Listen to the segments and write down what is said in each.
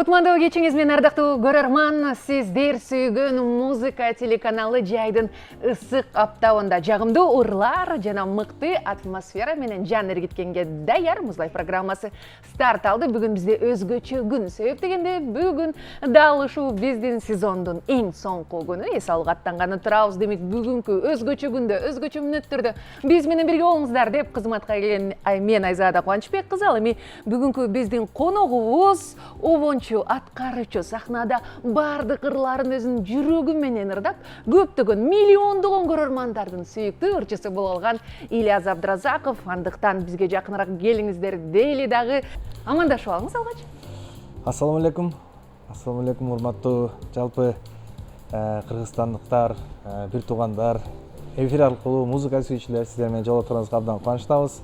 Кутмандуу кечиңиз менен ардактуу көрөрман, сиздер сүйгөн музыка телеканалы жайдын ысык аптабында жагымдуу ырлар жана мыкты атмосфера менен жан эргиткенге даяр Музлайф программасы старт алды. Бүгүн бизде өзгөчө күн. Себеп дегенде бүгүн дал ушул биздин сезондун эң соңку күнү. Эс алууга аттанганы турабыз. Демек бүгүнкү өзгөчө күндө, өзгөчө мүнөттөрдө биз менен бирге болуңуздар деп кызматка келген мен Айзада Кубанычбек кызы. Ал эми бүгүнкү биздин коногубуз аткарычу сахнада бардык ырларын өзүнүн жүрөгү менен ырдап, көптөгөн миллиондогон көрөрмандардын сүйүктүү ырчысы болуп алган Ильяс Абдразаков. Андыктан бизге жакыныраак келиңиздер дейли дагы амандашып алыңыз алгач. Ассаламу алейкум. Ассаламу алейкум, урматтуу жалпы кыргызстандыктар, бир туугандар, эфир аркылуу музыка сүйүүчүлөр, сиздер менен жолугушканыбызга абдан кубанычтабыз.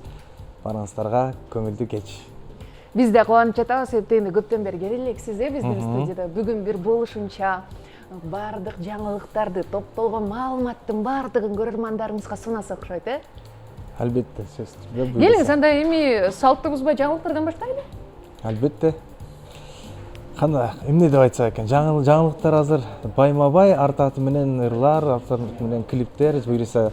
Баарыңыздарга көңүлдүү кеч. Биз да кубанып жатабыз, себептен көптөн бери келелексиз биздин студияда. Бүгүн бир болушунча бардык жаңылыктарды, топтолгон маалыматтын бардыгын көрөрмандарыбызга сунаса окшойт, Албетте, сөз түрдө. Келиңиз, анда эми салттуу бузбай жаңылыктардан баштайлы. Албетте. Кандай эмне деп айтсак экен? Жаңылыктар азыр байма-бай, артаты менен ырлар, артаты менен клиптер, буюрса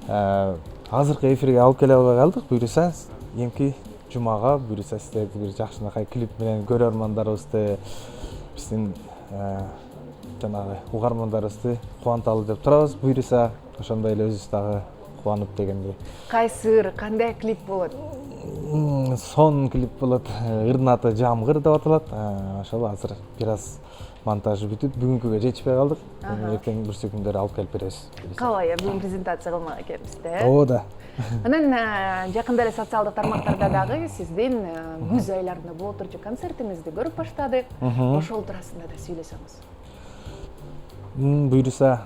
азыркы эфирге алып келе албай калдык. Буюрса эмки жумага буюрса сиздерди бир жакшынакай клип менен көрөрмандарыбызды, биздин жанагы угармандарыбызды кубанталы деп турабыз. Буюрса ошондой эле өзүбүз дагы кубанып дегендей. Кайсы ыр, кандай клип болот? Сон клип болот. Ырдын аты Жамгыр деп аталат. Ошол азыр бир аз монтажы бүтүп, бүгүнкүгө жетишпей калдык. Эртең бүрсү күндөрү алып келип беребиз. Калай, бүгүн презентация кылмак экенбиз да. Ооба да. Анан жакында эле социалдык тармактарда дагы сиздин күз айларында боло турчу концертиңизди көрүп баштадык. Ошол туурасында да сүйлөсөңүз. Буюрса,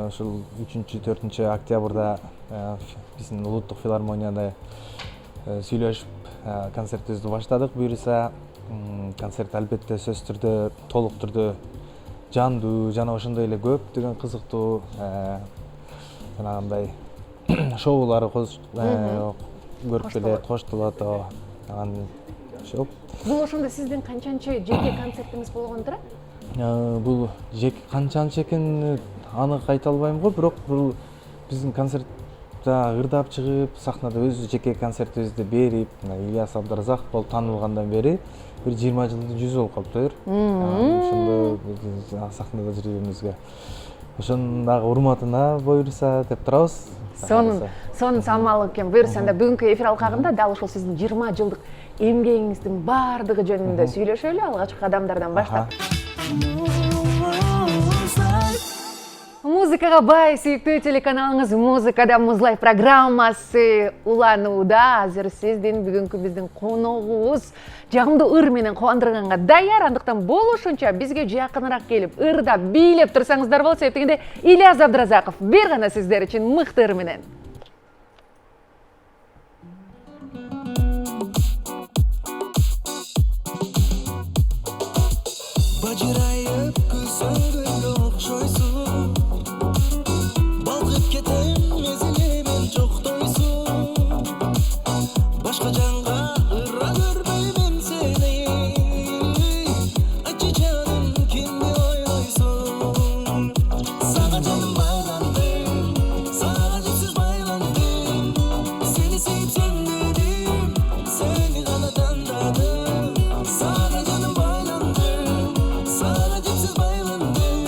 ушул 3-4 октябрда биздин улуттук филармонияда сүйлөшүп концертибизди баштадык. Буюрса, концерт албетте сөз түрдө, толук түрдө жандуу жана ошондой эле көптөгөн кызыктуу жанагындай шоулары көрүп келет, коштолот. Ошол. Бул ошондо сиздин канчанчы жеке концертиңиз болгон турат? Бул жеке канчанчы экенин анык айта албайм го, бирок бул биздин концертте ырдап чыгып, сахнада өз жеке концертибизди берип, Ильяс Абдразаков болуп таанылгандан бери бир 20 жылдын жүзү болуп калыптыр. Ошондо сахнада жүргөнүбүзгө. Ошонун дагы урматына буюрса деп турабыз. Сонун самал экен. Буюрса анда бүгүнкү эфир алкагында дал ушул сиздин 20 жылдык эмгегиңиздин бардыгы жөнүндө сүйлөшөлү, алгачкы кадамдардан баштап. Музыкага бай сүйүктүү телеканалыңыз Музыкада Музлайф программасы уланууда. Азыр сиздин бүгүнкү биздин коногубуз жагымдуу ыр менен кубандырганга даяр. Андыктан болушунча бизге жакыныраак келип, ырдап, бийлеп турсаңыздар болот. Себеп дегенде Ильяс Абдразаков бир гана сиздер үчүн мыкты ыр менен. Бажырайып күз сөңгүнгө окшойсуң, балкып кетем мезгилимен жоктойсуң, башка жанга ыра көрбөймүн сени, айтчы жаным кимди ойлойсуң, сага жаным байландым, сага жипсиз байландым, сени сүйүп сендирим, сени гана тандадым, сага жаным байландым, сага жипсиз байландым,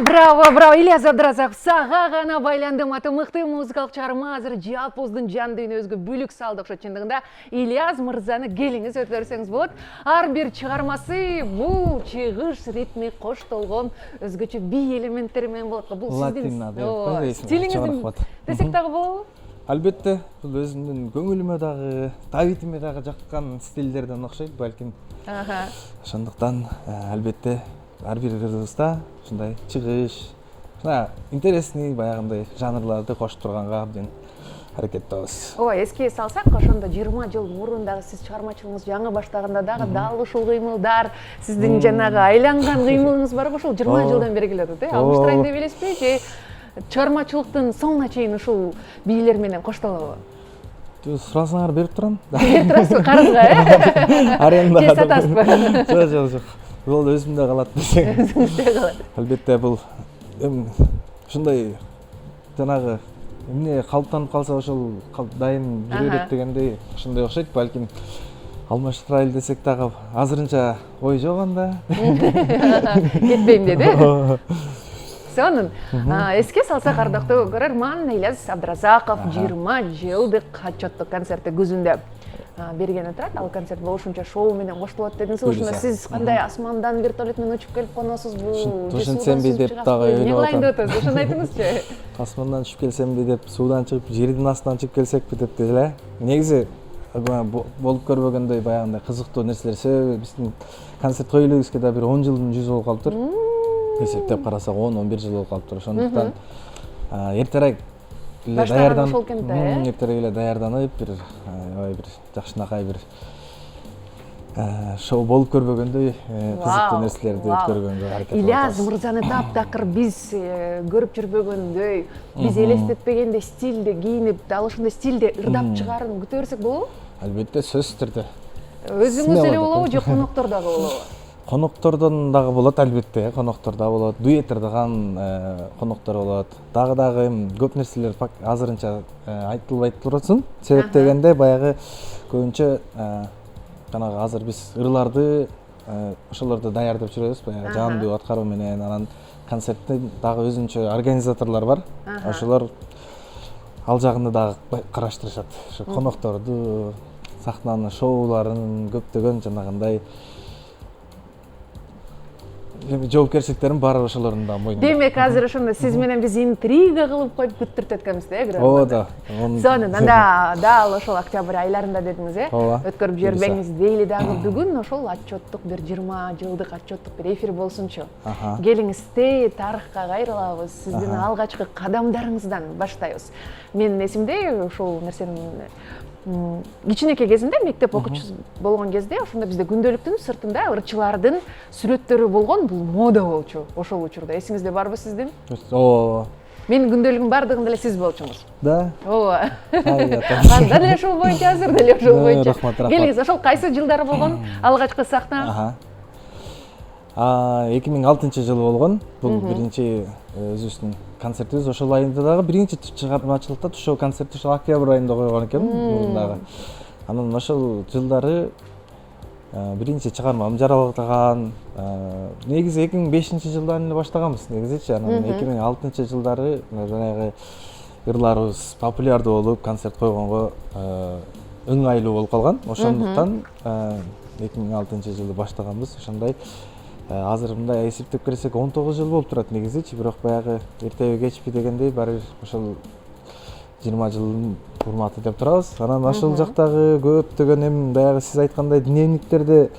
Браво, Ильяс Абдразаков, сага гана байландым аты мыкты музыкалык чыгарма азыр жалпыбыздын жан дүйнөбүзгө бүлүк салды окшойт. Чындыгында Ильяс мырзаны келиңиз өтөрсөңүз болот. Ар бир чыгармасы бул чыгыш ритми коштолгон өзгөчө би элементтери менен болот. Бул сиздин стилиңиздин десек дагы болобу? Албетте, бул өзүмдүн көңүлүмө дагы, табитиме дагы жаккан стилдерден окшойт балким. Ошондуктан албетте ар бир кыргызда ушундай чыгыш, интересный баягындай жанрларды кошуп турганга абден аракеттебиз. Эске салсак, ошондо 20 жыл мурун дагы сиз чыгармачылыгыңыз жаңы баштаганда дагы дал ушул кыймылдар, сиздин жанагы айланган кыймылыңыз барбы? Ушул 20 жылдан бери келет, алмаштырайын деп элеспи же чыгармачылыктын соңуна чейин ушул бийлер менен коштолобу? Сурасаңар берип турам. Берип турасызбы, карызга, Аренда. Же сатасызбы? Жок. Бул өзүмдө калат десең. Өзүңүздө калат. Албетте бул ушундай жанагы эмне калыптанып калса ошол дайым жүрө берет дегендей ошондой окшойт. Балким алмаштырайлы десек дагы азырынча ой жок анда. Кетпейм деди. Сонун. Эске салсак, ардактуу көрөрман, Ильяс Абдразаков 20 жылдык отчеттук концерти күзүндө берген отурат. Ал концерт болушунча шоу менен коштолот дедиңиз. Ошондо сиз кандай асмандан вертолет менен учуп келип коносузбу? Ошентсемби деп дагы эмне кылайын деп атасыз? Ошону айтыңызчы. Асмандан учуп келсемби деп, суудан чыгып, жердин астынан чыгып келсекпи деп деле. Негизи болуп көрбөгөндөй баягындай кызыктуу нерселер. Себеби биздин концерт кое элебизге да бир 10 жылдын жүзү болуп калыптыр. Эсептеп карасак 10-11 жыл болуп калыптыр. Ошондуктан эртерээк эле даярданып, эртерээк эле даярданып, бир жакшынакай бир шоу болуп көрбөгөндөй кызыктуу нерселерди өткөргөнгө аракет кылабыз. Ильяс мырзаны таптакыр биз көрүп жүрбөгөндөй, биз элестетпегендей стилде кийинип, дал ошондой стилде ырдап чыгаарын күтө берсек болобу? Албетте, сөзсүз түрдө. Өзүңүз эле болобу же коноктор дагы болобу? Коноктордон дагы болот, албетте, коноктор дагы болот, дуэт ырдаган коноктор болот. Дагы көп нерселер азырынча айтылбайт турат,сын. Себеп дегенде баягы көбүнчө жанагы азыр биз ырларды ошолорду даярдап жүрөбүз, баягы жандуу аткаруу менен. Анан концерттин дагы өзүнчө организаторлор бар. Ошолор ал жагын дагы караштырышат. Ошо конокторду, сахнанын шоуларын, көптөгөн жанагындай жоопкерчиликтерин баары ошолордун да мойнунда. Демек, азыр ошондо сиз менен биз интрига кылып коюп күттүртөт экенбиз да, көрөрман. Ооба да. Сонун, анда дал ошол октябрь айларында дедиңиз, өткөрүп жүрбөңүз дейли дагы бүгүн ошол отчеттук бир 20 жылдык отчеттук бир эфир болсунчу. Келиңизде тарыхка кайрылабыз, сиздин алгачкы кадамдарыңыздан баштайбыз. Менин эсимде ошол нерсени кичинекей кезинде, мектеп окуучусу болгон кезде, ошондо бизде күндөлүктүн сыртында ырчылардын сүрөттөрү болгон, бул мода болчу ошол учурда. Эсиңизде барбы сиздин? Ооба. Менин күндөлүгүм бардыгында эле сиз болчуңуз. Да. Ооба. Анда деле ошол боюнча, азыр деле ошол боюнча. Келиңиз, ошол кайсы жылдары болгон алгачкы сахна? 2006 жылы болгон. Бул биринчи өзүбүздүн концертибиз. Ошол айында дагы биринчи чыгармачылыкта ошол концертти ошол октябрь айында койгон экен мурун дагы. Анан ошол жылдары биринчи чыгармам жаралган. Негизи 2005 жылдан эле баштаганбыз негизичи. Анан 2006 жылдары жанагы ырларыбыз популярдуу болуп, концерт койгонго ыңгайлуу болуп калган. Ошондуктан 2006 жылы баштаганбыз. Ошондой азыр мындай эсептеп көрсөк 19 жыл болуп турат негизичи, бирок баягы эртеби кечпи дегендей баары ошол 20 жылдын урматы деп турабыз. Анан ошол жактагы көптөгөн баягы сиз айткандай дневниктерде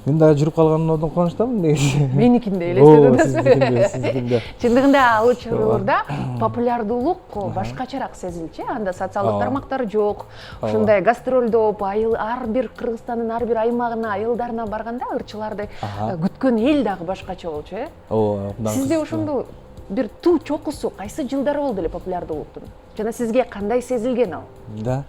мен дагы жүрүп калганымдан кубанычтамын негизи. Меникинде элестетип атасыз. Чындыгында ал учурда популярдуулук башкачараак сезилчү. Анда социалдык тармактар жок. Ошондой гастролдоп, ар бир Кыргызстандын ар бир аймагына, айылдарына барганда ырчыларды күткөн эл дагы башкача болчу, Ооба. Сизде ошондо бир туу чокусу кайсы жылдары болду эле популярдуулуктун? Жана сизге кандай сезилген ал? Да.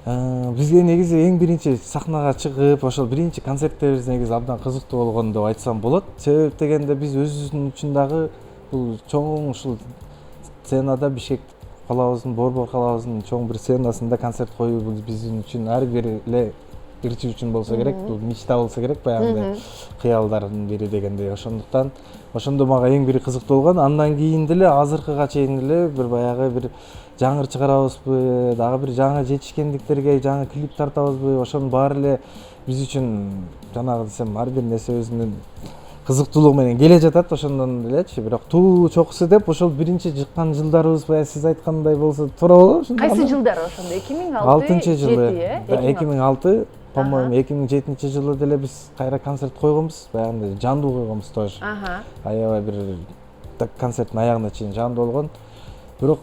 Бизге негизи эң биринчи сахнага чыгып, ошол биринчи концерттерибиз негизи абдан кызыктуу болгон деп айтсам болот. Себеп дегенде биз өзүбүздүн үчүн дагы бул чоң ушул сценада Бишкек калабыздын, Борбор калабыздын чоң бир сценасында концерт коюу бул биздин үчүн ар бир эле ырчы үчүн болсо керек, бул мечта болсо керек, баягындай кыялдардын бири дегендей. Ошондуктан ошондо мага эң бир кызыктуу болгон, андан кийин деле азыркыга чейин деле бир баягы бир жаңыр чыгарабызбы, дагы бир жаңы жетишкендиктерге жаңы клип тартабызбы, ошонун баары эле биз үчүн жанагы десем ар бир нерсе өзүнүн кызыктуулугу менен келе жатат, ошондон элечи. Бирок туу чокусу деп ошол биринчи жыккан жылдарыбыз баягы сиз айткандай болсо туура болобу ошондо? Кайсы жылдары ошондо? 2006 жылы. 2006, по-моему, 2007 жылы деле биз кайра концерт койгонбуз, баягындай жандуу койгонбуз тоже. Аябай бир концерттин аягына чейин жандуу болгон. Бирок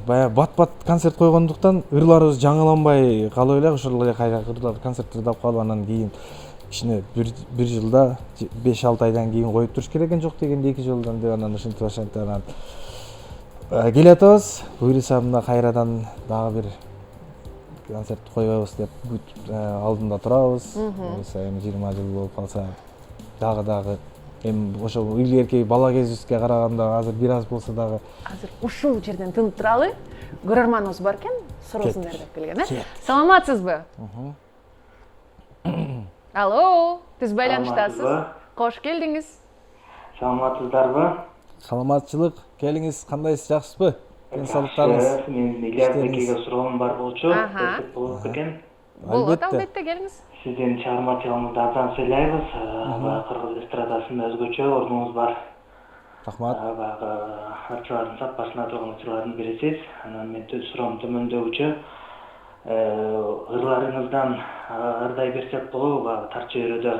баягы бат-бат концерт койгондуктан ырларыбыз жаңыланбай калып эле, ошол эле кайра ырлар концерт ырдап калып, анан кийин кичине бир жылда 5-6 айдан кийин коюп туруш керек экен, жок дегенде 2 жылдан деп, анан ошентип анан келе атабыз. Буюрса мына кайрадан дагы бир концерт койбойбуз деп алдында турабыз. Буюрса эми 20 жыл болуп калса дагы эми ошол илгерки бала кезибизге караганда азыр бир аз болсо дагы. Азыр ушул жерден тынып туралы. Көрөрманыбыз бар экен, суроосун даярдап келген, Саламатсызбы? Алло, сиз байланыштасыз. Кош келдиңиз. Саламатсыздарбы? Саламатчылык, келиңиз, кандайсыз, жакшысызбы? Ден соолуктарыңыз? Мен Ильяс Бекеге суроом бар болчу. Болот бекен. Болот, албетте келиңиз. Сиздин чыгармачылыгыңызды абдан сыйлайбыз. Кыргыз эстрадасында өзгөчө ордуңуз бар. Рахмат. Баягы ачылардын сап башына турган ачылардын бирисиз. Анан мен суроом төмөндөгүчө. Ырларыңыздан ырдай берсек болобу? Баягы тар чөйрөдө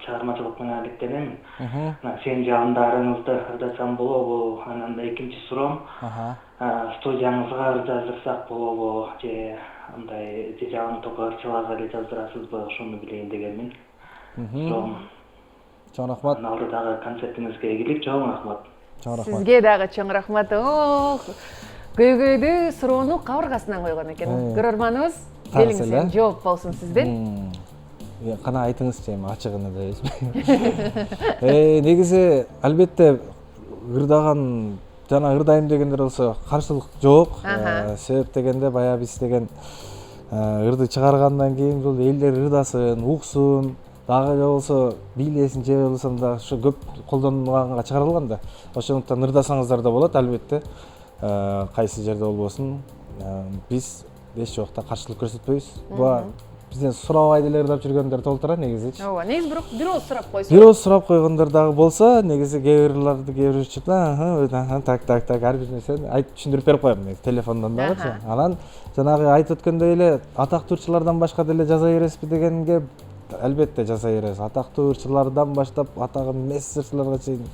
чыгармачылык менен алектенем. Сен жандарыңызды ырдасам болобу? Анан да экинчи суроом. Студияңызга ырдастырсак болобу? Же андай жагын токо ырчыларга эле жаздырасызбы? Ошону билейин дегенмин. Суроом. Чоң рахмат. Алдыдагы концертиңизге ийгилик, чоң рахмат. Сизге дагы чоң рахмат. Көйгөйдү суроону кабыргасынан койгон экен. Көрөрманыбыз, келиңиз, жооп болсун сизден. Кана айтыңызчы, эми ачыгын эле. Негизи албетте ырдаган жана ырдайм дегендер болсо каршылык жок. Себеп дегенде баягы биз деген ырды чыгаргандан кийин бул элдер ырдасын, уксун, дагы болсо бийлесин, же болбосо да ушу көп колдонулганга чыгарылган да. Ошондуктан ырдасаңыздар да болот албетте. Кайсы жерде болбосун, биз эч жокта каршылык көрсөтпөйбүз. Буга бизден сурабай деле ырдап жүргөндөр толтура негизичи. Ооба, негизи бир ооз сурап койсо. Бир ооз сурап койгондор дагы болсо, негизи кээ бирлерди көрүшүп, так ар бир нерсени айтып түшүндүрүп берип коем негизи телефондон дагычы. Анан жанагы айтып өткөндөй эле атактуу ырчылардан башка деле жаза бересизби дегенге албетте жаза беребиз. Атактуу ырчылардан баштап атагы эмес ырчыларга чейин.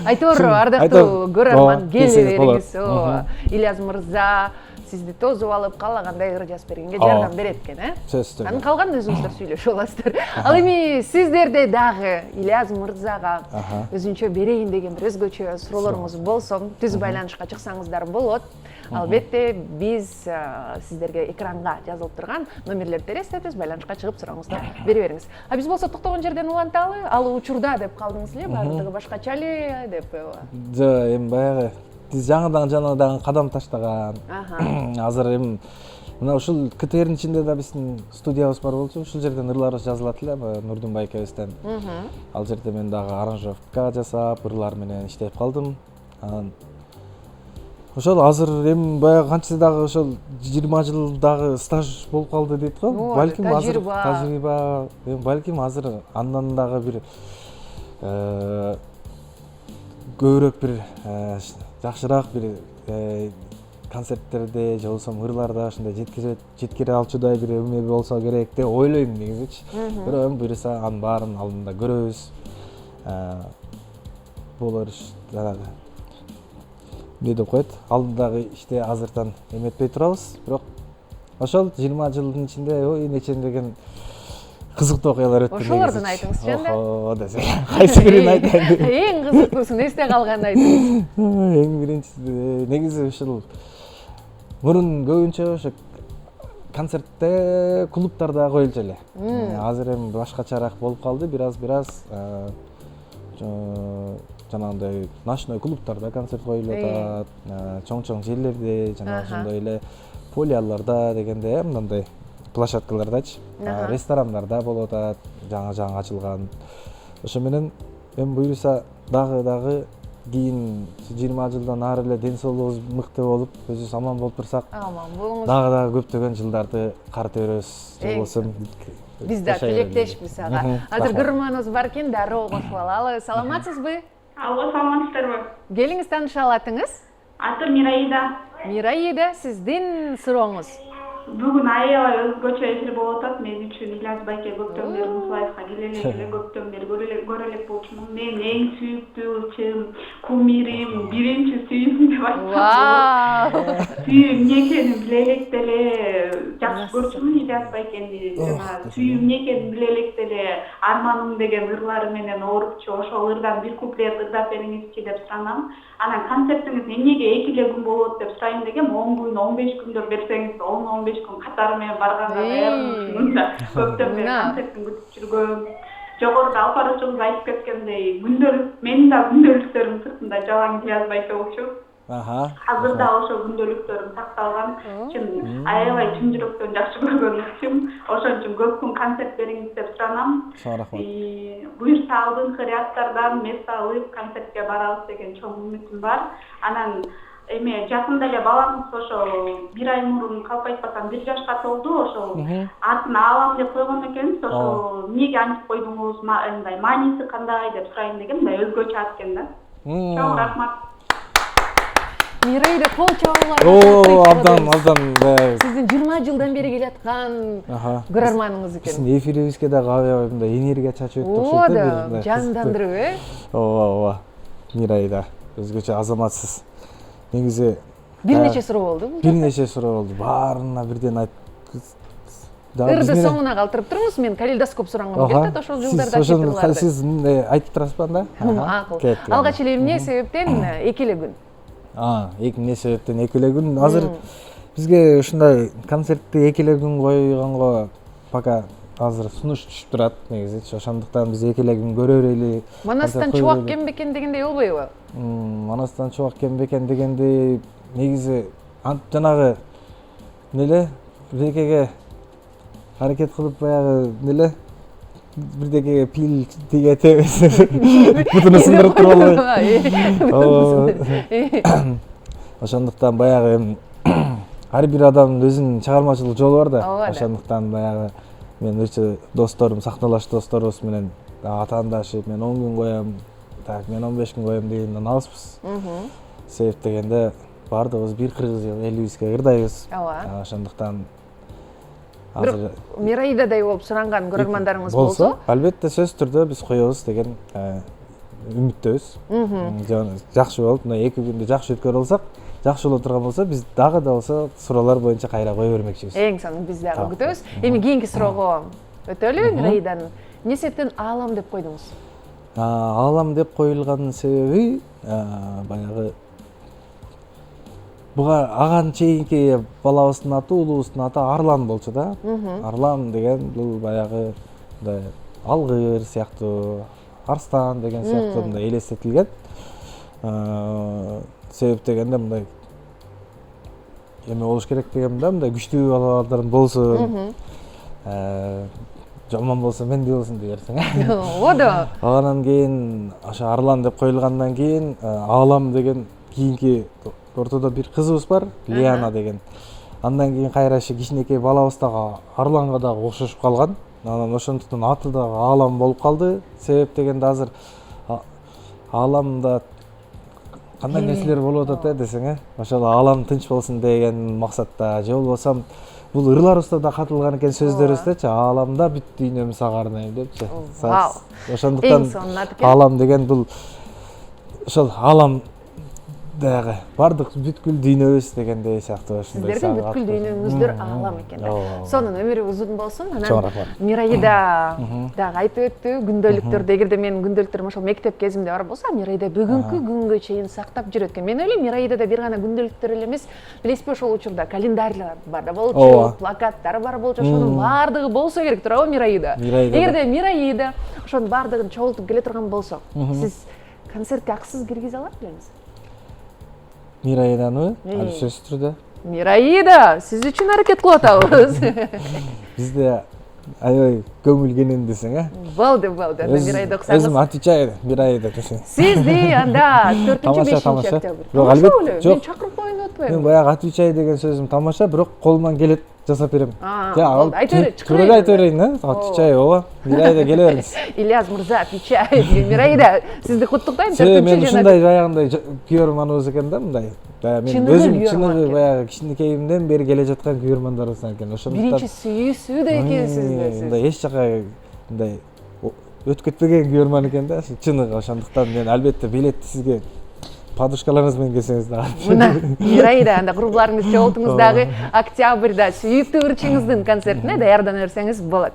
Айтор, ардактуу көрөрман, келе бериңиз. Ильяс мырза сизди тосуп алып каалагандай ыр жазып бергенге жардам берет экен, Сөзсүз. Анын калганын өзүңүздөр сүйлөшүп аласыздар. Ал эми сиздерде дагы Ильяс мырзага өзүнчө берейин деген бир өзгөчө суроолоруңуз болсо, түз байланышка чыксаңыздар болот. Албетте биз сиздерге экранга жазылып турган номерлерди эстетиз, байланышка чыгып сурооңузду бере бериңиз. А биз болсо токтогон жерден уланталы, ал учурда деп калдыңыз эле, баардыгы башкача эле деп. Жок, эми баягы биз жаңыдан кадам таштаган. Азыр эми мына ушул КТРдин ичинде да биздин студиябыз бар болчу, ушул жерден ырларыбыз жазылат эле, Нурдунбай экебизден. Ал жерде мен дагы аранжировка жасап, ырлар менен иштеп калдым. Анан ошол азыр эми баягы канчасы дагы ошол 20 жыл дагы стаж болуп калды дейт го. Балким азыр тажрыйба, балким азыр андан дагы бир көбүрөөк бир жакшыраак бир концерттерде же болбосо ырларда ошондой жеткире алчудай бир эме болсо керек деп ойлойм негизичи. Бирок эми буюрса анын баарын алдында көрөбүз. Болор иш жанагы эмне деп коет, алдындагы иште азыртан эметпей турабыз. Бирок ошол 20 жылдын ичинде нечендеген кызыктуу окуялар өттү. Ошолордун айтыңызчы энди. Охо десе, кайсы бирин айтайын? Эң кызыктуусун эсте калганын айтыңыз. Эң биринчиси негизи ушул мурун көбүнчө ошо концертте клубтарда коюлчу эле. Азыр эми башкачараак болуп калды, бир аз жанагындай ночной клубтарда концерт коюлуп атат, чоң жерлерде, жана ошондой эле полияларда дегенде мындай площадкалардачы ресторандарда болуп атат жаңы ачылган. Ошо менен эми буюрса дагы кийин 20 жылдан ары эле ден соолугубуз мыкты болуп өзүбүз аман болуп турсак Аман болуңуз. дагы көптөгөн жылдарды карыта беребиз. Жол болсун. Биз да тилектешпиз ага. Азыр көрөрманыбыз бар экен, дароо кошуп алалы. Саламатсызбы? Алло, саламатсыздарбы? Келиңиз тааныша алатыңыз? Атым Мираида. Мираида, сиздин сурооңуз. Бүгүн аябай өзгөчө эфир болуп атат. Мен үчүн Ильяс байке көптөн бери Муслаевка келе көптөн бери көрө элек болчумун. Мен эң сүйүктүү кумирим, биринчи сүйүүм деп айтсам. Вау! Сүйүүм эмне экенин биле элек деле жакшы көрчүмүн Ильяс байкени. Жана сүйүүм эмне экенин биле элек деле арманым деген ырлары менен оорупчу. Ошол ырдан бир куплет ырдап бериңизчи деп суранам. Анан концертиңиз эмнеге 2 эле күн болот деп сурайм дегем. 10 күн, 15 күндөр берсеңиз 10-15 күн катары менен барганга даярмын. Көптөн бери концертин күтүп жүргөм. Жогоруда алып баруучубуз айтып кеткендей, күндөлүк менин да күндөлүктөрүм сыртында жалаң Ильяс байке болчу. Азырда ошо күндөлүктөрүм сакталган. Чын аябай чын жүрөктөн жакшы көргөн ишим. Ошон үчүн көп күн концерт бериңиз деп суранам. Буюрса алдыңкы рядтардан место алып концертке барабыз деген чоң үмүтүм бар. Анан эме жакында эле баламыз ошо 1 ай мурун калп айтпасам 1 жашка толду. Ошо атын Аалам деп койгон экенбиз. Ошо эмнеге антип койдуңуз, мындай мааниси кандай деп сурайм дегем да, өзгөчө ат экен да. Чоң рахмат. Мираида кол чабуулар. Абдан. Сиздин 20 жылдан бери келаткан көрөрманыңыз экен. Биздин эфирибизге дагы аябай мындай энергия чачып өттү Ооба да, жандандырып, Ооба. Мираида өзгөчө азаматсыз. Негизи бир нече суроо болду бул. Бир нече суроо болду. Баарына бирден айтып. Ырды соңуна калтырып туруңуз. Мен калейдоскоп сурангым келет, ошол жылдарда кетирларды. Сиз айтып турасызбы анда? Макул. Алгач эле эмне себептен 2 эле күн? Эмне себептен 2 эле күн? Азыр бизге ушундай концертти 2 эле күн койгонго пока азыр сунуш түшүп турат негизи. Ошондуктан биз 2 эле күн көрө берели. Манастан чубак кем бекен дегендей болбойбу? Манастан чубак кем бекен дегенди негизи жанагы неле бирдекеге аракет кылып баягы неле бирдекеге пил тигетебиз. Бутуну сындырып туруп албайбы. Ошондуктан баягы ар бир адамдын өзүнүн чыгармачылык жолу бар да. Ошондуктан баягы мен өчө досторум, сахналаш досторубуз менен атаандашып, мен 10 күн коем, так мен 15 күн коем дегенден алыспыз. Себеп дегенде бардыгыбыз бир кыргыз элибизге ырдайбыз. Ошондуктан азыр Мираидадай болуп суранган көрөрмандарыңыз болсо, албетте сөзсүз түрдө биз коебуз деген үмүттөбүз. Жакшы болуп, мына 2 күндү жакшы өткөрүп алсак, жакшы боло турган болсо, биз дагы да болсо суроолор боюнча кайра кое бермекчибиз. Эң сонун биз дагы күтөбүз. Эми кийинки суроого өтөлү. Мираиданын эмне себептен Аалам деп койдуңуз? Аалам деп коюлганын себеби баягы буга аган чейинки балабыздын аты, уулубуздун аты Арлан болчу да. Арлан деген бул баягы мындай алгыр сыяктуу, арстан деген сыяктуу мындай элестетилген. Себеп дегенде мындай эме болуш керек дегенде мындай күчтүү балалардан болсун. Жаман болсо менде болсун дегерсиң. Оода. Андан кийин ошо Арлан деп коюлгандан кийин Аалам деген кийинки ортодо бир кызыбыз бар, Лиана деген. Андан кийин кайра кичинекей балабыз дагы Арланга дагы окшошуп калган. Анан ошондуктан аты дагы Аалам болуп калды. Себеп дегенде азыр Ааламда кандай нерселер болуп атат десең, ошол Аалам тынч болсун деген максатта, же болбосо бул ырларыбызда да катылган экен сөздөрүбүздечи, Ааламда бүт дүйнөмү сага арнайм депчи. Ошондуктан Аалам деген бул ошол Аалам дагы бардык бүткүл дүйнөбүз дегендей сыяктуу ушундай. Сиздердин бүткүл дүйнөңүздөр Аалам экен да. Сонун өмүрү узун болсун. Анан Мираида дагы айтып өттү, күндөлүктөрдө эгерде менин күндөлүктөрүм ошол мектеп кезимде бар болсо, Мираида бүгүнкү күнгө чейин сактап жүрөт экен. Мен ойлойм, Мираидада бир гана күндөлүктөр эле эмес, билесизби ошол учурда календарьлар бар болчу, плакаттар бар болчу, ошонун баардыгы болсо керек туурабы Мираида? Эгерде Мираида ошонун баардыгын чогултуп келе турган болсо, сиз концертке акысыз киргизе алат белеңиз? Мираиданы сөзсүз түрдө Мираида, сиз үчүн аракет кылып атабыз. Бизде аябай көңүлгенен десең, Болду. Анда Мираида окусаңыз. Өзүм отвечаю, Мираида десең. Сизди анда 4-5 Тамаша. октябрь. Бирок Тамаша албетте, беле, жок. мен чакырып коюйн деп Мен атпаймынбы? баягы отвечаю деген сөзүм тамаша, бирок колуман келет жасап берем. Болду, айта бер, чакырайын. Туура эле айта берейин, отвечаю, ооба. Мираида келе бериңиз. Ильяс мырза отвечает. Мираида, сизди куттуктайм. Мен ушундай баягындай күйөрманыбыз экен да, мындай. Мен Чыныгы өзүм күйөрман чыныгы экен. баягы кичинекейимден бери келе жаткан күйөрмандарыбыздан экен. Биринчи сүйүүсү да экенсизди сиз. Мындай эч жака мындай өтүп кетпеген күйөрман экен да, чыныгы. Ошондуктан мен албетте билетти сизге подушкаларыңыз менен келсеңиз дагы. Мына Мираида, анда курбуларыңыз чогултуңуздагы октябрда сүйүктүү ырчыңыздын концертине даярдана берсеңиз болот.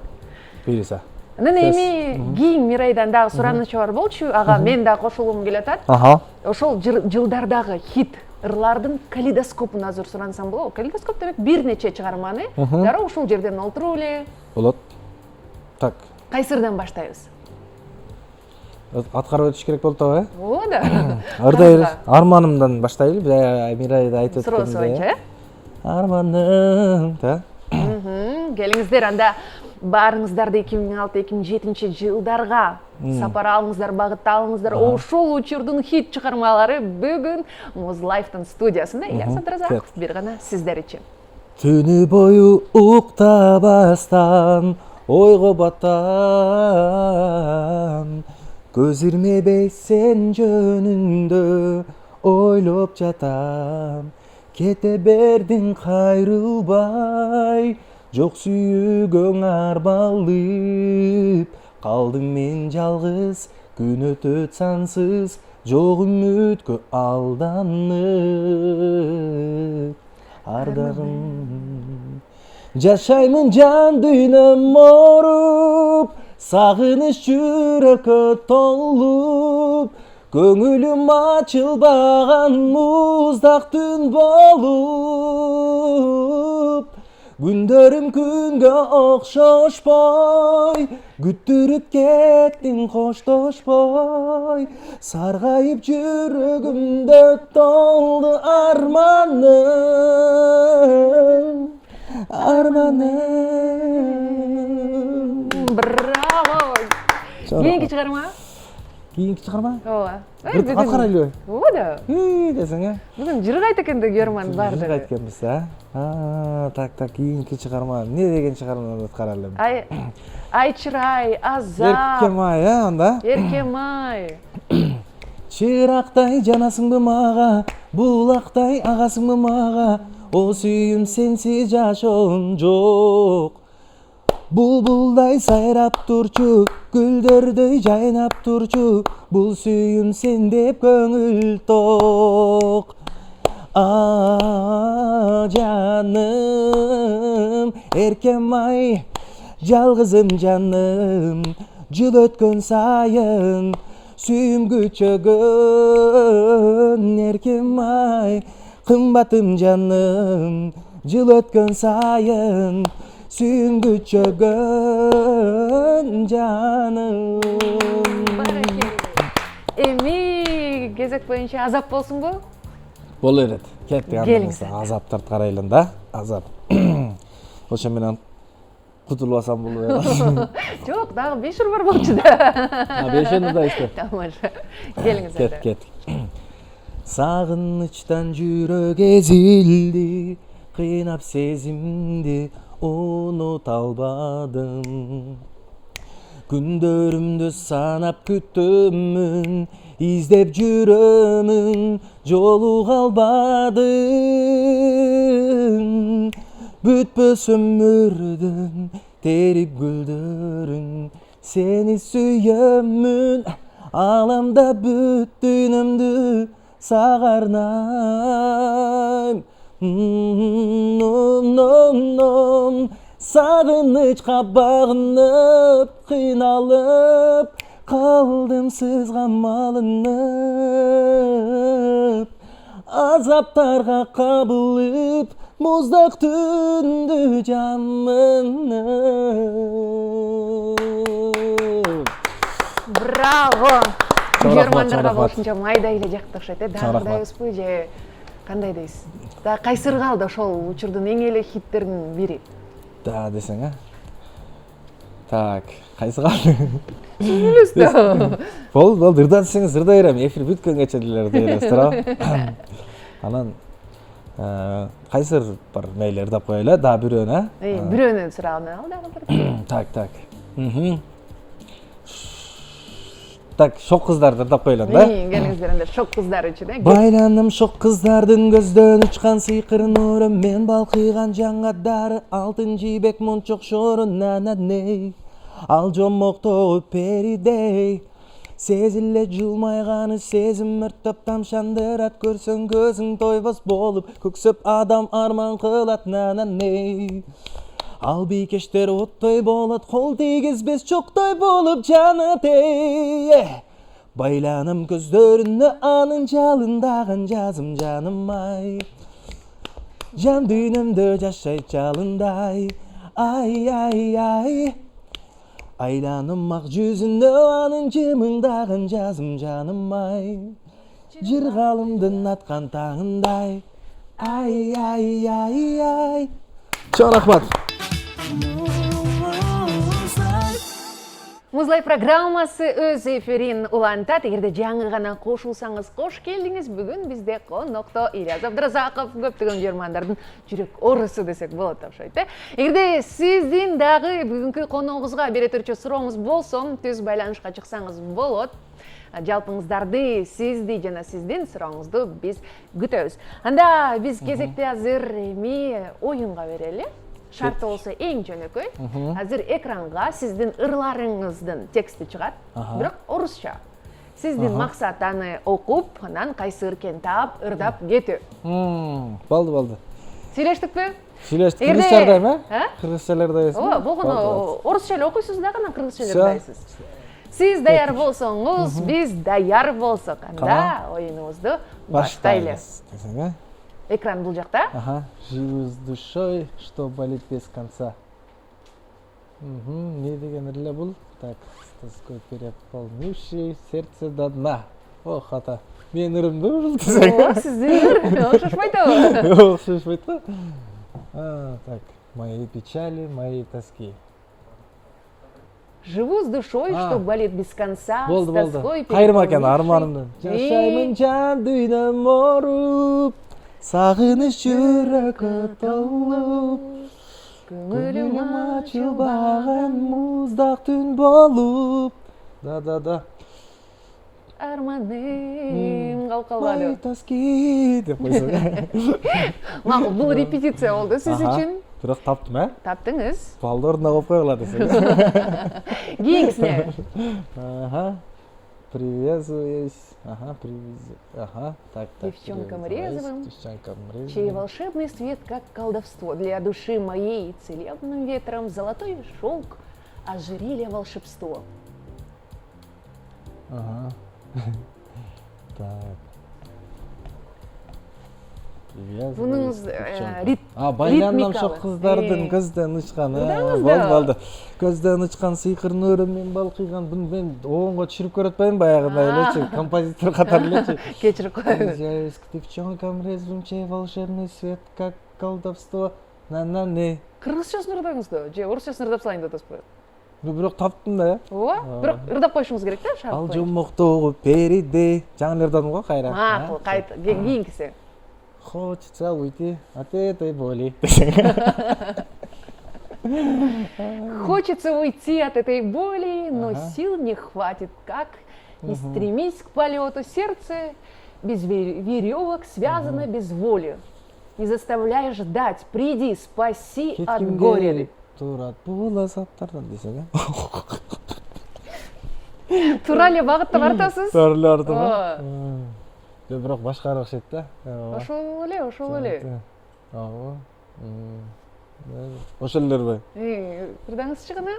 Буюрса. Анан эми кийин Мираидан дагы суранычы бар болчу. Ага, мен да кошулгум келип атат. Ошол жылдардагы хит ырлардын калейдоскопун азыр сурансам болобу? Калейдоскоп демек бир нече чыгарманы дароо ушул жерден олтуруп эле. Болот. Так. Кайсырдан баштайбыз? Аткарып өтүш керек болуп атабы, Ооба да. Ырдай эле арманымдан баштайлы. Мираида айтып Суроосу боюнча, Арманым, да. Келиңиздер, анда баарыңыздарды 2006-2007 жылдарга сапар алыңыздар, багытталыңыздар. Ошол учурдун хит чыгармалары бүгүн Muz Life'тын студиясында Ильяс Абдыразаков бир гана сиздер үчүн. Түнү бою уктабастан ойго батам, көз ирмебей сен жөнүндө ойлоп жатам. Кете бердиң кайрылбай, жок сүйүүгөң арбалып, калдым мен жалгыз, күн өтөт сансыз, жок үмүткө алданып. Ардагым жашаймын жан дүйнөм оруп, сагыныч жүрөккө толуп, көңүлүм ачылбаган муздак түн болуп. Күндөрүм күнгө окшошпой, күттүрүп кеттиң коштошпой. Саргайып жүрөгүмдө толду арманым. Браво! Кийинки чыгарма? Кийинки чыгарма? Ооба. Аткарайлыбы? Ооба да. Десең, Бүгүн жыргайт экен да көрмөн барды. Жыргайт экенбиз, Так, кийинки чыгарма. Эмне деген чыгарманы аткарайлы? Айчырай, азап. Эркемай, анда? Эркемай. Чырактай жанасыңбы мага, булактай агасыңбы мага, о сүйүм сенсиз жашоом жок. Булбулдай сайрап турчу, гүлдөрдөй жайнап турчу, бул сүйүм сен деп көңүл ток. Жаным, эркемай, жалгызым жаным, жыл өткөн сайын сүйүм күчөгөн. Эркемай, кымбатым жаным, жыл өткөн сайын сүйүм күчөгөн жаным. Эми кезек боюнча азап болсунбу? Боло берет. Кеттик Келиңиз. азап тарткарайлын да. Азап. Ошо менен кутулуп алсам болот. Жок, дагы 5 ыр бар болчу да. 5 да işte. Тамаша. Келиңиз. Кет. Сагынычтан жүрөк эзилди, кыйнап сезимди унута албадым. Күндөрүмдү санап күтөмүн, издеп жүрөмүн, жолуга албадым. Бүтпөс өмүрдүн терип гүлдөрүн, сени сүйөмүн, аламда бүт дүйнөмдү сага арнайм. Сагынычка багынып, кыйналып, калдым сызга малынып. Азаптарга кабылып, муздак түндү жамынып. Браво! Чоң рахмат, Көрмандарга чоң рахмат. болушунча майда эле жакты окшойт, дагы кудайбызбы же Кандай дейсиз? Да кайсыр калды ошол учурдун эң эле хиттеринин бири? Да десең, а? Так, кайсы калды? Сиз билесиз да. Болду, ырда десеңиз ырда берем. Эфир бүткөнгөчө деле ырда беребиз, туурабы? Анан кайсыр бар мейли ырдап коелу, да бирөөнү, а? Бирөөнүн сурагын ал дагы бир. Так. Так, шок кыздарды ырдап коелу да. Келиңиздер анда шок кыздар үчүн, Байланым шок кыздардын көздөн учкан сыйкыр нуру, мен балкыган жаңа дары, алтын жибек мончок шору нананей. Ал жомоктогу перидей, сезиле жылмайганы сезим өрттөп тамшандырат, көрсөң көзүң тойбос болуп, көксөп адам арман кылат нананей. Ал бийкештер оттой болот, кол тийгизбес чоктой болуп жанат эй. Байланым көздөрүнө анын жалындаган жазым жаным ай. Жан дүйнөмдө жашайт жалындай, ай. Айланым ак жүзүнө анын жымыңдаган жазым жаным ай. Жыргалымдын аткан таңындай, ай. Чоң рахмат. Музлай программасы өз эфирин улантат. Эгерде жаңы гана кошулсаңыз, кош келдиңиз. Бүгүн бизде конокто Ильяс Абдыразаков, көптөгөн жөрмандардын жүрөк оорусу десек болот окшойт. Эгерде сиздин дагы бүгүнкү коногубузга бере турчу сурооңуз болсо, түз байланышка чыксаңыз болот. Жалпыңыздарды, сизди жана сиздин сурооңузду биз күтөбүз. Анда биз кезекте азыр эми оюнга берели. Шарты болсо эң жөнөкөй. Азыр экранга сиздин ырларыңыздын тексти чыгат, бирок орусча. Сиздин максат аны окуп, анан кайсы ыркен таап, ырдап кетүү. Болду. Сүйлөштүкпү? Сүйлөштүк. Кыргызча ырдайм, а? Кыргызча ырдайсызбы? Ооба, болгону орусча эле окуйсуз дагы, анан кыргызча ырдайсыз. Сиз даяр болсоңуз, биз даяр болсок, анда оюнубузду баштайлы. Экран бул жакта. Живу с душой, что болит без конца. Не деген эле бул? Так, с тоской переполнивший сердце до дна. Ох, ата. Мен ырымды бул десең. Сиздин окшошпойт абы? Окшошпойт да? Так, мои печали, мои тоски. Живу с душой, что болит без конца. Болду. Кайрым экен арманымды. Жашаймын жан дүйнөм оруп, сагыныч жүрөккө толуп, көңүлүм ачылбаган муздак түн болуп. Да. Арманым калып калбады. Мои тоски деп койсоң. Макул, бул репетиция болду сиз үчүн. Бирок таптым, а? Таптыңыз. Балдоруна коюп койгула десең. Кийинкисине. Привязываюсь. Так. Девчонкам резвым, Девчонкам чей волшебный свет, как колдовство, для души моей целебным ветром золотой шелк, ожерелье волшебство. Так. Бунуңуз байланам шок кыздардын көздөн учканы. Болду. Көздөн учкан сыйкыр нуру, мен балкыган, буну мен оонго түшүрүп көрөт атпаймынбы баягындай элечи, композитор катары элечи. Кечирип коюңуз. Девчонкам резвым, чей волшебный свет, как колдовство. На-на-не. Кыргызчасын ырдаңызбы же орусчасын ырдап салайын деп атасызбы? Бирок таптым да. Ооба, бирок ырдап коюшуңуз керек да, шарт. Ал жомоктогу перидей. Жаңы ырдадым го кайра. Макул, кайта кийинкиси. Хочется уйти от этой боли. Хочется уйти от этой боли, но сил не хватит. Как не стремись к полету, сердце без веревок связано без воли. Не заставляй ждать, приди, спаси от горя. Турат була саптардан десең, Туура эле багытта баратасыз. Туура эле бардым. Бирок башкараак окшойт да. Ошол эле. Ооба. Ошол элерби? Ырдаңызчы гана.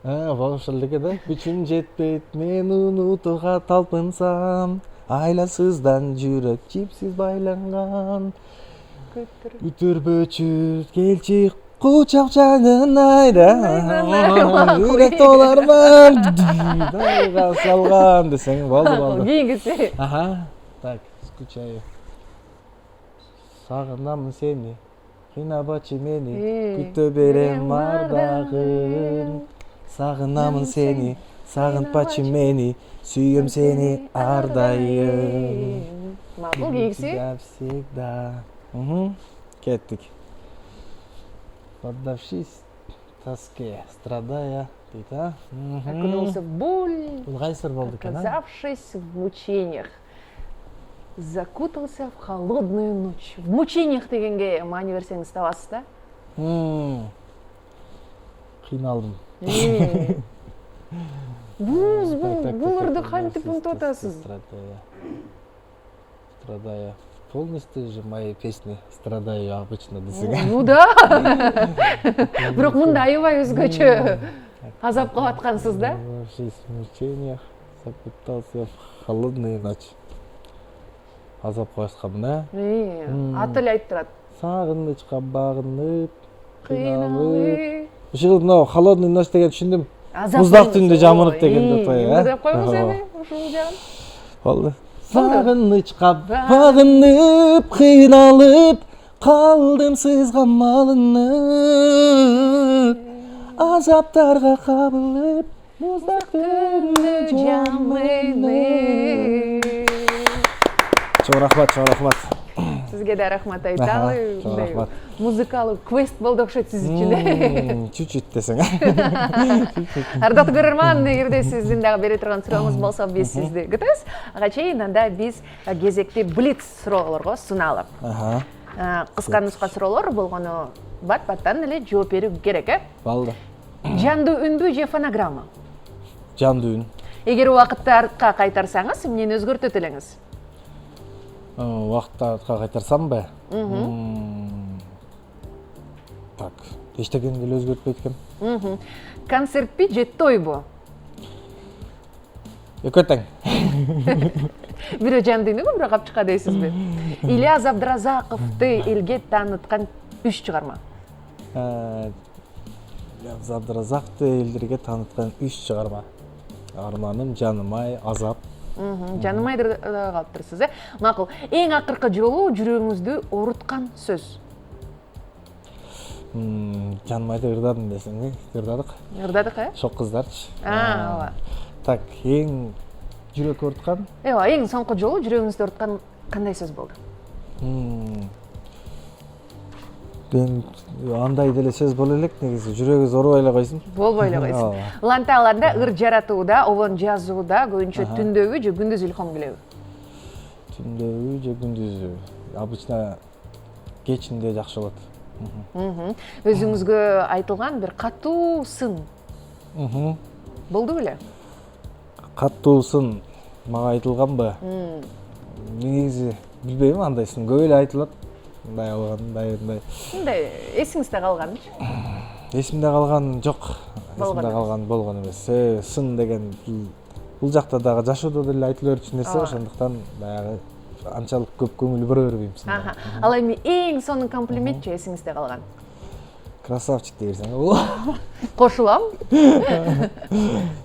Ошол эле да. Күчүм жетпейт, мен унутууга талпынсам, айласыздан жүрөк жипсиз байланган. Күтүрбөчү келчи кучак жанына, жүрөк толарман, дайга салган десең болду. Кийингиси. Так, скучаю. сагынамын сени кыйнабачы мени күтө берем ар дагы сагынамын сени сагынтпачы мени сүйөм сени ар дайым Макул кийгиси. всегда. Кеттик. Поддавшись тоске, страдая, дейт, а? Окунулся в боль, Бул кайсыр болду экен, а? оказавшись в мучениях. Закутался в холодную ночь. В мучениях дегенге маани берсеңиз табасыз да? Кыйналдым. Буларды кантип унутуп атасыз? Страдая. Полностью же мои песни страдаю обычно десең. Ну да. Бирок мында аябай өзгөчө азап кылып аткансыз да? В мучениях закутался в холодную ночь. Азап кылышканмын, а? Аты эле айтып турат. Сагынычка багынып, кыйналып. Кыйналып. Ушул мына холодный ночь деген түшүндүм. Азап Муздак кылыңыз. түндө жамырып дегенди той, а? Деп койгуз эми ушул жагын. Болду. Сагынычка багынып, кыйналып, калдым сызга малынып. Азаптарга кабылып, муздак түндө жамырып. Чоң рахмат. Сизге да рахмат айталы. Чоң рахмат. Музыкалык квест болду окшойт сиз үчүн. Чуть-чуть десең. Ардактуу көрөрман, эгерде сиздин дагы бере турган сурооңуз болсо биз сизди күтөбүз. Ага чейин анда биз кезекти блиц суроолорго суналып. Кыска нуска суроолор болгону бат-баттан эле жооп берүү керек, э? Болду. Жандуу үнбү же фонограмма? Жандуу үн. Эгер убакытты артка кайтарсаңыз, эмнени өзгөртөт элеңиз? Убакытты артка кайтарсамбы? Так, эчтекени деле өзгөртпөйт экен. Концертпи же тойбу? Экөө тең. Бирөө жандуу үнү, бирөө капчыкка дейсизби? Ильяс Абдыразаковду элге тааныткан 3 чыгарма? Абдыразаковду элдерге тааныткан 3 чыгарма. Арманым, жаным ай, азап. Жаным ай калыптырсыз, э? Макул. Эң акыркы жолу жүрөгүңүздү оруткан сөз? Жаным айды ырдадым десең, ырдадык. Ырдадык, э? Шок кыздарчы. Ооба. Так, эң жүрөк оруткан? Эң соңку жолу жүрөгүңүздү оруткан кандай сөз болду? Мен андай деле сөз боло элек, негизи жүрөгүңүз оорубай эле койсун. Болбой эле койсун. Ланталарда ыр жаратууда, обон жазууда көбүнчө түндөбү же күндүз илхом келеби? Түндөбү же күндүзү? Обычно кечинде жакшы болот. Өзүңүзгө айтылган бир катуу сын болду беле? Катуу сын мага айтылганбы? Негизи билбейм, андай сын көп эле айтылат. Мындай алган, мындай. Мындай эсиңизде калганчы? Эсимде калган жок. Эсимде калган болгон эмес. Сын деген бул жакта дагы жашоодо деле айтыла берчү нерсе, ошондуктан баягы анчалык көп көңүл бура бербейм сынга. Ал эми эң сонун комплиментчи эсиңизде калган? Красавчик дегерсең. Кошулам.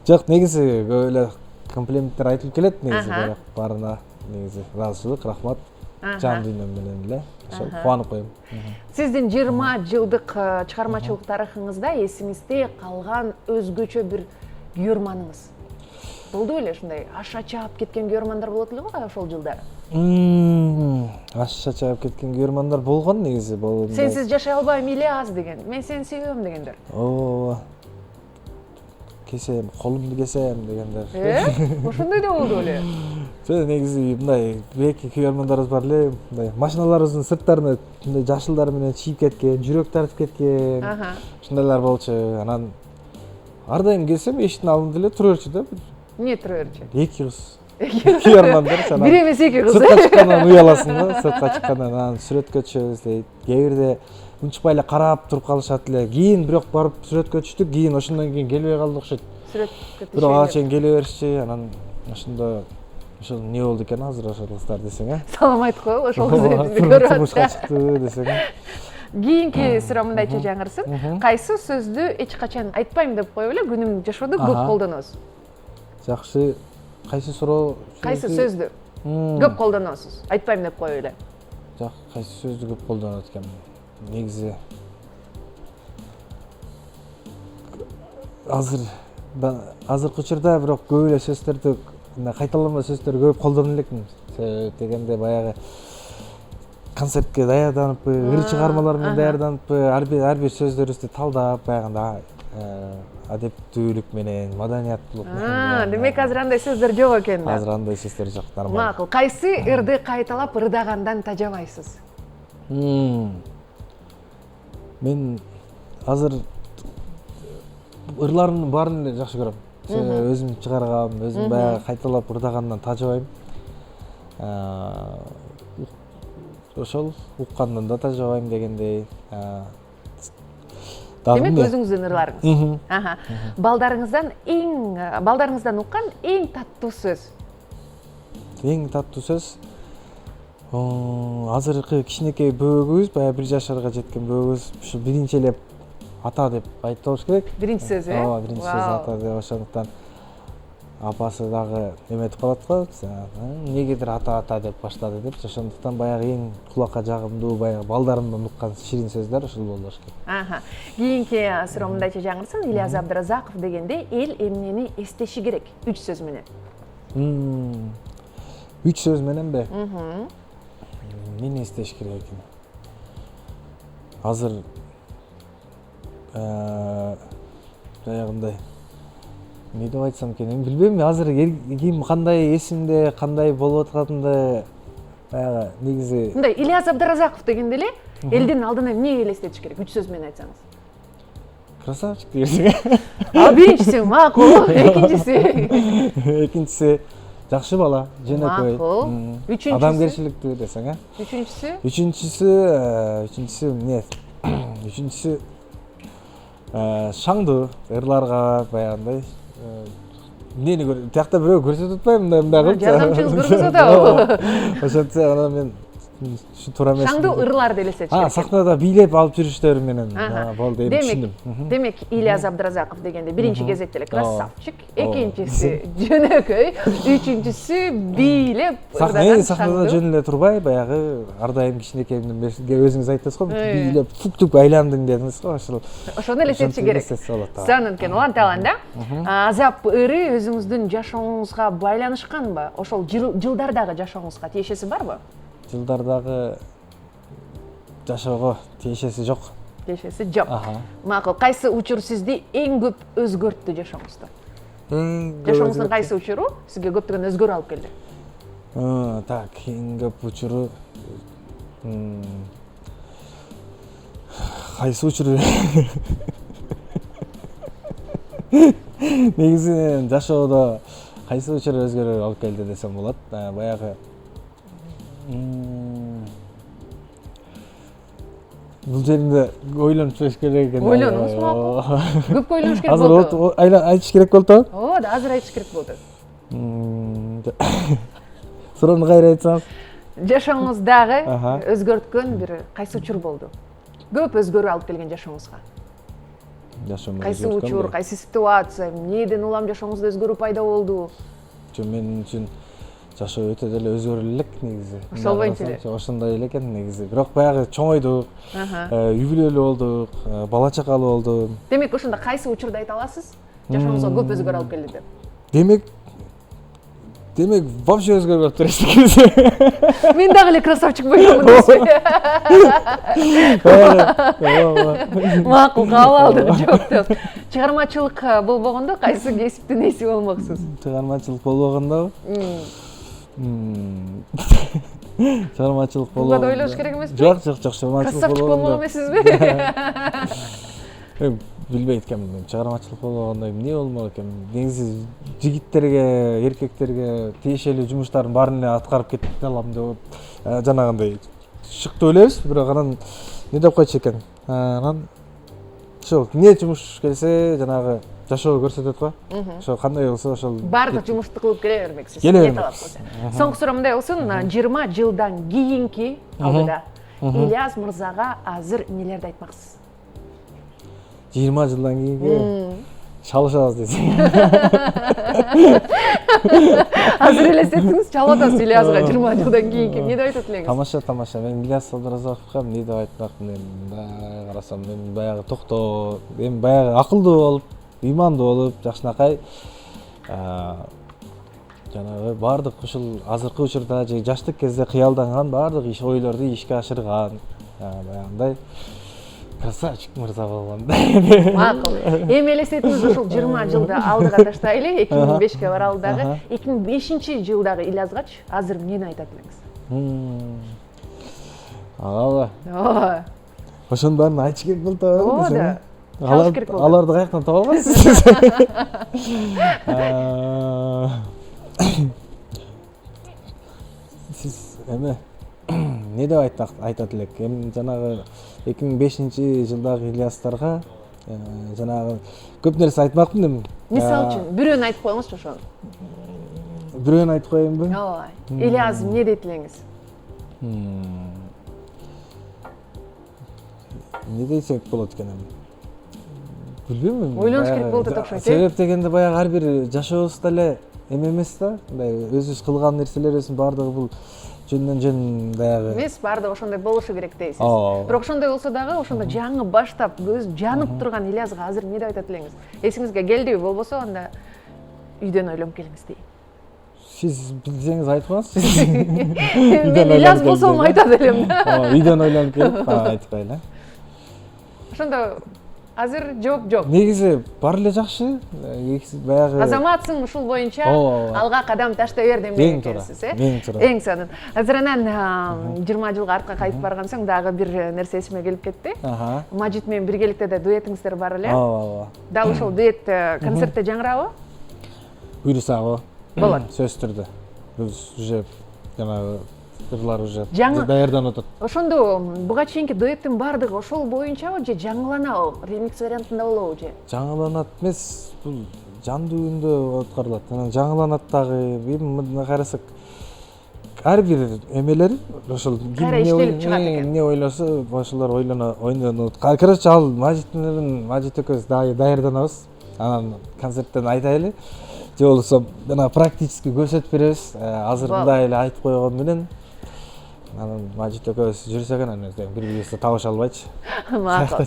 Жок, негизи көп эле комплименттер айтылып келет, негизи бирок баарына негизи ыраазычылык, рахмат. Жан дүйнөм менен эле. Ошол кубанып коем. Сиздин 20 жылдык чыгармачылык тарыхыңызда эсиңизде калган өзгөчө бир күйөрманыңыз болду беле? Ушундай аша чаап кеткен күйөрмандар болот эле го ошол жылдары. Аша чаап кеткен күйөрмандар болгон, негизи болгон. Сенсиз жашай албайм Ильяс деген, мен сени сүйөм дегендер. Ооба. Кесем, колумду кесем дегендер. Ошондой да болду беле. Негизи мындай беки күйөрмандарыбыз бар эле, мындай машиналарыбыздын сырттарына мындай жашылдар менен чийип кеткен, жүрөк тартып кеткен. Ушундайлар болчу. Анан ар дайым келсем эшиктин алдында эле тура берчү да. Эмне тура берчү? Эки кыз. Күйөрмандар сана. Бир эмес эки кыз. Сыртка чыккандан уяласың да, сыртка чыккандан анан сүрөткө түшөбүз дейт. Кээ бирде унчукпай эле карап туруп калышат эле. Кийин бирок барып сүрөткө түштүк, кийин ошондон кийин келбей калды окшойт. Сүрөткө түшөбүз. Бирок ага чейин келе беришчи, анан ошондо ошол эмне болду экен азыр ошол кыздар десең, э? Салам айтып коелу, ошол кыз бизди көрүп турмушка атты. чыкты десең. Кийинки суроо мындайча жаңырсын. Кайсы сөздү эч качан айтпайм деп коюп эле күнүмдүк жашоодо көп колдоносуз? Жакшы. Кайсы суроо? Кайсы сөздү көп колдоносуз? Айтпайм деп коюп эле. жак кайсы сөздү көп колдонот экен негизи азыркы учурда бирок көп эле сөздөрдү кайталанма сөздөр көп колдоно элекмин дегенде баягы концертке даярданып ыр чыгармалар менен даярданып ар бир сөздөрүбүздү талдап баягындай адептүүлүк менен маданияттуулук менен демек азыр андай сөздөр жок экен да. азыр андай сөздөр жок нормально. Макул. Кайсы ырды кайталап ырдагандан тажабайсыз? Мен азыр ырлардын баарын эле жакшы көрөм. Өзүм чыгаргам, өзүм баягы кайталап ырдагандан тажабайм. Ошол уккандан да тажабайм дегендей. Демек өзүңүздүн ырларыңыз. Балдарыңыздан уккан эң таттуу сөз. Эң таттуу сөз азыркы кичинекей бөбөгүбүз, баягы 1 жашарга жеткен бөбөгүбүз ушу биринчилеп ата деп айтып болуш керек. Биринчи сөз, Ооба, биринчи сөз ата деп ошондуктан апасы дагы эметип калат го. Негедир ата деп баштады деп. Ошондуктан баягы эң кулакка жагымдуу, баягы балдарымдан уккан ширин сөздөр ушул болуш керек. Кийинки суроо мындайча жаңырсын. Ильяз Абдыразаков дегенде эл эмнени эстеши керек? 3 сөз менен. 3 сөз мененби? Эмнени эстеш керек экен? Азыр баягындай эмне деп айтсам экен, билбейм. Азыр ким кандай эсимде, кандай болуп атканында баягы негизи мындай Ильяз Абдыразаков дегенде эле элдин алдына эмне элестетиш керек? 3 сөз менен айтсаңыз. Красавчик дегенсиң. Биринчиси макул, экинчиси жакшы бала, жөнөкөй. Үчүнчүсү адамгерчиликтүү десең, Үчүнчүсү эмне? Үчүнчүсү шаңдуу ырларга баягындай эмнени тиякта бирөө көрсөтүп атпайбы мындай кылып. Жардамчыңыз көрсөтөт атабы? Ошентсе анан мен туура эмес. Шаңдуу ырларды элестетиш керек. Сахнада бийлеп алып жүрүштөрү менен болду, эми түшүндүм. Демек Ильяз Абдыразаков дегенде биринчи кезекте эле красавчик, экинчиси жөнөкөй, үчүнчүсү бийлеп ырдаган сахнада жөн эле турбай, баягы ар дайым кичинекейимден бери өзүңүз айтасыз го, бийлеп фуктуп айландың дедиңиз го, ошол. Ошону элестетиш керек. Сонун экен. Улантабан да. Азап ыры өзүңүздүн жашооңузга байланышканбы? Ошол жылдардагы жашооңузга тиешеси барбы? Жылдардагы жашоого тиешеси жок. Тиешеси жок. Макул. Кайсы учур сизди эң көп өзгөрттү жашооңузда? Жашооңуздун кайсы учуру сизге көптөгөн өзгөрүү алып келди? Так, эң көп учуру кайсы учуру? Негизи жашоодо кайсы учур өзгөрүү алып келди десем болот. Баягы бул жеринде ойлонуп чыгыш керек экен. Ойлонуңуз макул. Көп ойлонуш керек Азыр болду. айтыш керек болду. Ооба, азыр айтыш керек болду. Суроону кайра айтсаңыз. Жашооңуздагы өзгөрткөн бир кайсы учур болду? Көп өзгөрүү алып келген жашооңузга. Кайсы учур, кайсы ситуация, эмнеден улам жашооңузда өзгөрүү пайда болду? Мен үчүн жашоо өтө деле өзгөрүлө элек негизи. Ошол боюнча эле. Ошондой эле экен негизи. Бирок баягы чоңойдук, үй бүлөлүү болдук, бала чакалуу болду. Демек ошондо кайсы учурду айта аласыз? Жашооңузга көп өзгөрүү алып келди деп. Демек вообще өзгөрүп атпайсыз. Мен дагы эле красавчик боломун деши. Макул, кабыл алдым. Жок деп. Чыгармачылык болбогондо кайсы кесиптин ээси болмоксуз? Чыгармачылык болбогондо? Чыгармачылык болгондо. Буга ойлош керек эмеспи? Жок, чыгармачылык болмок эмессизби? Билбейт экенмин. Чыгармачылык болгондо эмне болмок экен? Негизи жигиттерге, эркектерге тиешелүү жумуштардын баарын эле аткарып кете алам деп жанагындай шыктуу элебиз, бирок анан эмне деп койчу экен? Анан ошол эмне жумуш келсе, жанагы жашоо көрсөтөт го. Ошо кандай болсо ошол баардык жумушту кылып келе бермексиз. Соңку суроо мындай болсун, 20 жылдан кийинки алдыда Ильяз мырзага азыр эмнелерди айтмаксыз? 20 жылдан кийинки Шалышабыз десең. Азыр элестеттиңиз, чалып атасыз Ильязга 20 жылдан кийинки. Эмне деп айтат элеңиз? Тамаша. Мен Ильяс Абдыразаковго эмне деп айтмакмын эми, карасам мен баягы токтоо, эми баягы акылдуу болуп, ыймандуу болуп, жакшынакай жанагы баардык ушул азыркы учурда же жаштык кезде кыялданган баардык иш ойлорду ишке ашырган баягындай красавчик мырза болгон. Макул. Эми элестетиңиз ушул 20 жылды алдыга таштайлы, 2005ке баралы дагы. 2005-жылдагы Ильязгачы азыр эмнени айтат элеңиз? Ага. Ооба. Ошонун баарын айтыш керек болуп атабы. Ооба. Чалыш керек болду. Аларды каяктан таба аласыз? Сиз эме эмне деп айтат элек? Эми жанагы 2005-жылдагы Ильястарга жанагы көп нерсе айтмакмын эми. Мисалы үчүн бирөөнү айтып коюңузчу ошону. Бирөөнү айтып коеюнбу? Ооба. Ильяз эмне дейт элеңиз? Эмне десек болот экен эми? Билбейм. Ойлонуш керек болуп атат окшойт. Себеп дегенде баягы ар бир жашообузда эле эме эмес да, мындай өзүбүз кылган нерселерибиздин баардыгы бул жөндөн-жөн баягы. Эмес, баардыгы ошондой болушу керек дейсиз. Ооба. Бирок ошондой болсо дагы ошондо жаңы баштап көз жанып турган Ильязга азыр эмне деп айтат элеңиз? Эсиңизге келдиби, болбосо анда үйдөн ойлонуп келиңиз дейм. Сиз билсеңиз айтып коеңузчу. Мен Ильяз болсом айтат элем да. Үйдөн ойлонуп келип, айтып коелу. Ошондо азыр жооп жок. Негизи бар эле жакшы. Баягы Азаматсың, ушул боюнча алга кадам таштай бер демек экенсиз, Эң туура. Эң сонун. Азыр анан 20 жылга артка кайтып барган соң дагы бир нерсе эсиме келип кетти. Мажит менен биргеликте да дуэтиңиздер бар эле. Ооба. Дал ошол дуэт концертте жаңырабы? Буйрусабы. Болот. Сөзсүз түрдө. Биз уже жанагы ырлар уже Жаңы- даярданып атат. Ошондо буга чейинки дуэттин баардыгы ошол боюнчабы же жаңыланабы? Ремикс вариантында болобу же? Жаңыланат эмес, бул жандуу үндө аткарылат. Анан жаңыланат дагы, эми карасак ар бир эмелер ошол Кайра иштелип чыгат экен. эмне ойлосо ошолор ойнонот. Короче, ал Мажит экөөбүз даярданабыз. Анан концерттен айтайлы. Же болбосо жана практически көрсөтүп беребиз. Азыр мындай эле айтып койгон менен анан Мажит экөөбүз жүрсөк анан бири-бирибизди табыша албайчы. Макул.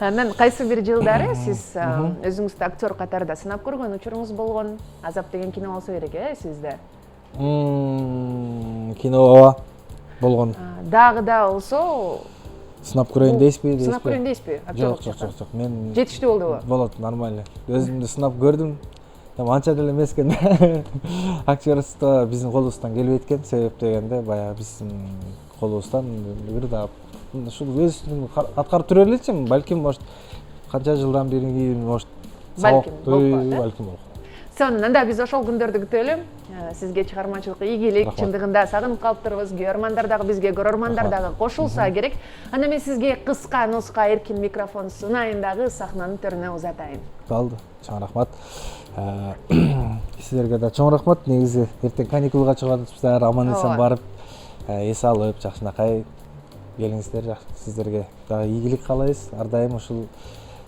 Анан кайсы бир жылдары сиз өзүңүздү актер катарында сынап көргөн учуруңуз болгон? Азап деген кино болсо керек, сизде? Кино болгон. Дагы да болсо Сынап көрөйүн дейсизби? сынап көрөйүн дейсизби? Жок. Мен Жетиштүү болдубу? болот, нормально. Өзүмдү сынап көрдүм. Анча деле эмес экен. Актерство биздин колубуздан келбейт экен. Себеп дегенде баягы биздин колубуздан бир да ушул өзүн аткарып жүрө элечи, балким, может, канча жылдан бери, может, Балким, балким. Сонун, анда биз ошол күндөрдү күтөлү. Сизге чыгармачылык ийгилик, чындыгында сагынып калыптырбыз. Көрөрмандар дагы бизге, көрөрмандар дагы кошулса керек. Анда мен сизге кыска нуска эркин микрофон сунайын дагы сахнанын төрүнө узатайын. Болду, чоң рахмат. Сиздерге да чоң рахмат. Негизи эртең каникулга чыгып атышпыздар, аман-эсен барып, эс алып, жакшынакай келиңиздер. Сиздерге дагы ийгилик каалайбыз. Ар дайым ушул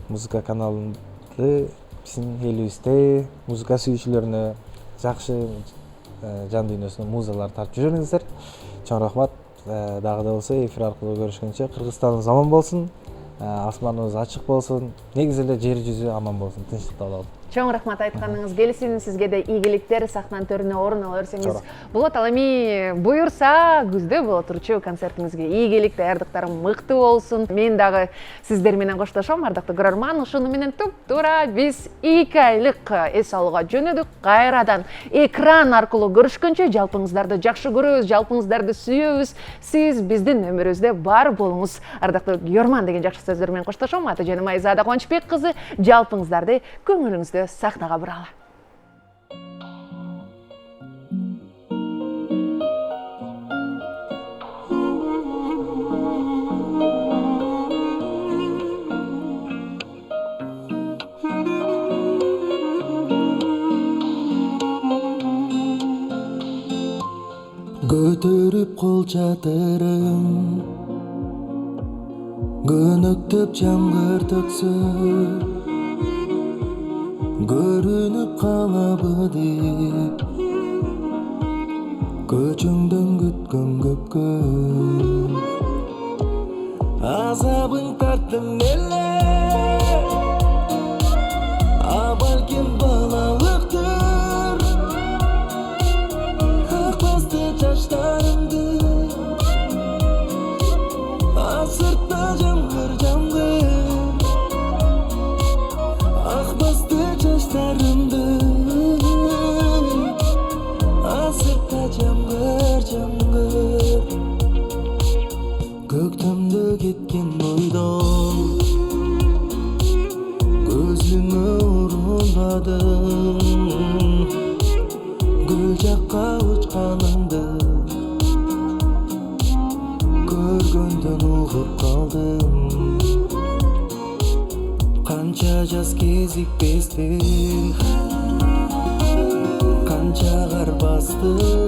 музыка каналынды биздин элибизде музыка сүйүүчүлөрүнө жакшы жан дүйнөсүнө музалар тартып жүрүңүздөр. Чоң рахмат. Дагы да болсо эфир аркылуу көрүшкөнчө Кыргызстаныбыз аман болсун, асманыбыз ачык болсун, негизи эле жер жүзү аман болсун, тынчтыкта бололу. Чоң рахмат айтканыңыз келсин, сизге да ийгиликтер, сахнанын төрүнө орун ала берсеңиз болот. Ал эми буюрса күздө боло турчу концертиңизге ийгилик, даярдыктарың мыкты болсун. Мен дагы сиздер менен коштошом, ардактуу көрөрман. Ушуну менен туп-туура биз 2 айлык эс алууга жөнөдүк. Кайрадан экран аркылуу көрүшкөнчө жалпыңыздарды жакшы көрөбүз, жалпыңыздарды сүйөбүз. Сиз биздин өмүрүбүздө бар болуңуз. Ардактуу көрөрман деген жакшы сөздөр менен коштошом. Аты жөнүм Айзада Кончбек кызы. Жалпыңыздарды, көңүлүңүздү сахнага буралы. Көтөрүп кол чатырың көнөктөп жамгыр төксө көрүнүп калабы деп көчөңдөн күткөн көпкө азабың тарттым эле а балким балалыктыр акбасты жаштарымды сыртта жамгыр акбасты жаштарымды сыртта жамгыр көктөмдө кеткен ойдон көзүмө урунбадым гүл жакка учканыңды көргөндөн угуп калдым канча жаз кезикпестен канча кар басты